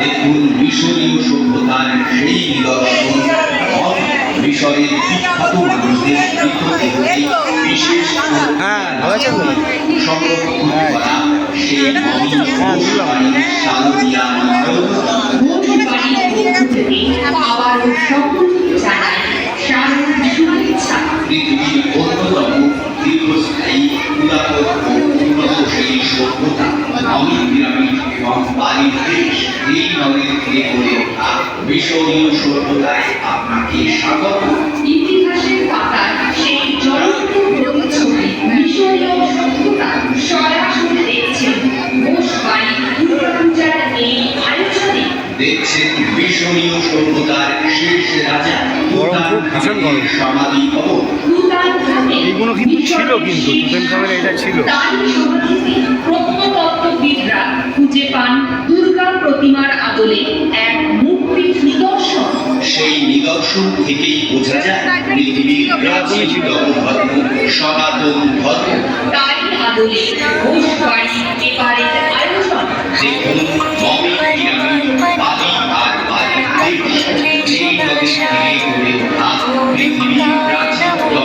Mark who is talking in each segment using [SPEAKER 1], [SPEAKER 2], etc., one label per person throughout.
[SPEAKER 1] দেখুন মিশরীয় সভ্যতার সেই নিদর্শন, মিশরের বিখ্যাত মানুষদের মৃতদেহকে বিশেষ সংরক্ষণ করা সেই সালুদিয়া পৃথিবীর অন্যতম দীর্ঘস্থায়ী পুরাতন ও উন্নত সেই সভ্যতা অমিত পিরামিড এবং বালির দেশ এই নগরীর থেকে গড়ে ওঠা মিশরীয় সভ্যতায় আপনাকে স্বাগত।
[SPEAKER 2] ইতিহাসের পাতায় সেই জ্বলন্ত প্রতিচ্ছবি মিশরীয় সভ্যতা সরাসরি দেখছেন ঘোষবাড়ি দুর্গাপূজার এই আয়োজনে।
[SPEAKER 1] দেখছেন মিশরীয় সভ্যতার শেষ রাজা তুতানখামেনের সমাধি ভবন।
[SPEAKER 3] এইগুলো কিন্তু ছিল, কিন্তু তুতানখামেনের এটা ছিল।
[SPEAKER 2] তারই সমাধিতে প্রত্নতত্ত্ববিদরা খুঁজে পান দুর্গা প্রতিমার আদলে এক মূর্তির নিদর্শন।
[SPEAKER 1] সেই নিদর্শন থেকেই বোঝা যায় পৃথিবীর প্রাচীন ধর্ম সনাতন ধর্ম।
[SPEAKER 2] তারই আদলে ঘোষবাড়ি এবারের আয়োজন।
[SPEAKER 1] দেখুন মমি পিরামিড, বালি আর বালির দেশ এই নদীর তীরে গড়ে ওঠা পৃথিবীর প্রাচীনতম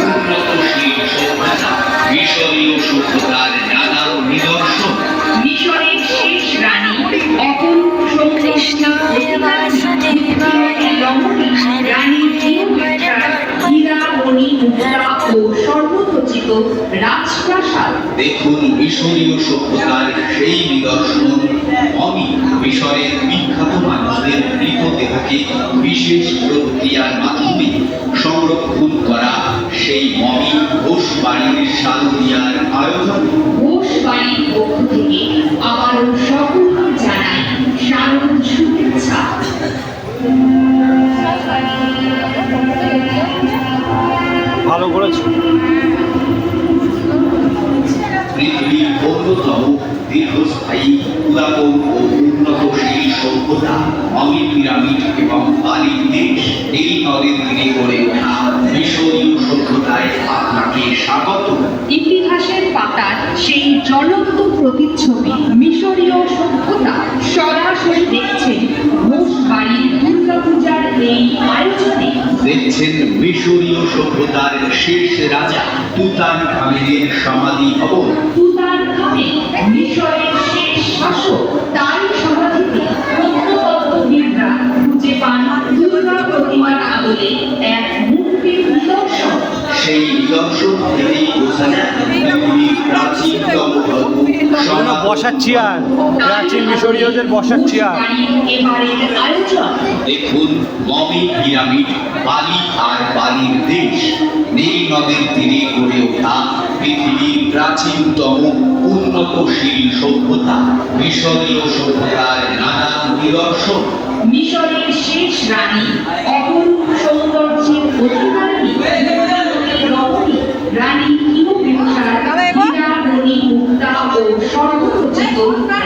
[SPEAKER 1] উন্নতশীল সভ্যতা মিশরীয় সভ্যতার নানা নিদর্শন।
[SPEAKER 2] মিশরের শেষ রানী অপরূপ সৌন্দর্যী রানী ক্লিওপেট্রার হীরা মণি মুদ্রা ও স্বর্ণখচিত রাজপ্রাসাদ।
[SPEAKER 1] দেখুন মিশরীয় সভ্যতার সেই নিদর্শন, মমি মিশরের বিখ্যাত মানুষদের মৃতদেহকে বিশেষ প্রক্রিয়ার মাধ্যমে সংরক্ষণ করা সেই মমি ঘোষবাড়ির সালুদিয়ার আয়োজন।
[SPEAKER 2] ঘোষবাড়ির পক্ষ থেকে আবারও সকলকে জানাই শারদ শুভেচ্ছা।
[SPEAKER 3] ভালো করেছে।
[SPEAKER 1] পৃথিবীর অন্যতম দীর্ঘস্থায়ী পুরাতন ও উন্নতশীল সভ্যতা মমি পিরামিড এবং বালির দেশ এই নদীর তীরে গড়ে ওঠা মিশরীয় সভ্যতায় আপনাকে স্বাগত।
[SPEAKER 2] ইতিহাসের পাতার সেই জ্বলন্ত প্রতিচ্ছবি মিশরীয় সভ্যতা সরাসরি দেখছেন ঘোষবাড়ি দুর্গাপূজার এই আয়োজনে।
[SPEAKER 1] দেখছেন মিশরীয় সভ্যতার শেষ রাজা তুতানখামেনের সমাধি ভবন।
[SPEAKER 2] তুতানখামেন মিশরের শেষ শাসক, তারই সমাধিতে প্রত্নতত্ত্ববিদরা খুঁজে পান দুর্গা প্রতিমার আদলে এক মূর্তির নিদর্শন।
[SPEAKER 1] সেই নিদর্শন থেকেই বোঝা যায় পৃথিবীর প্রাচীনতম ধর্ম
[SPEAKER 3] বসার চেয়ার, প্রাচীন মিশরীয়দের বসার চেয়ার।
[SPEAKER 2] এবারের আয়োজন।
[SPEAKER 1] দেখুন মমি পিরামিড, বালি আর বালির দেশ নীল নদের তীরে গড়ে ওঠা পৃথিবীর প্রাচীনতম উন্নতশীল সভ্যতা মিশরীয় সভ্যতার নানা নিদর্শন।
[SPEAKER 2] মিশরের শেষ রানী অপরূপ সৌন্দর্যের অধিকারিণী রমণী রানী ক্লিওপেট্রার হীরা মণি মুক্তা ও স্বর্ণখচিত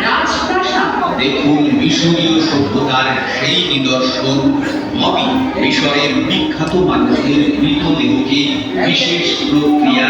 [SPEAKER 2] রাজপ্রাসাদ।
[SPEAKER 1] দেখুন মিশরীয় সভ্যতার সেই নিদর্শন, মমি মিশরের বিখ্যাত মানুষদের মৃতদেহকে বিশেষ প্রক্রিয়া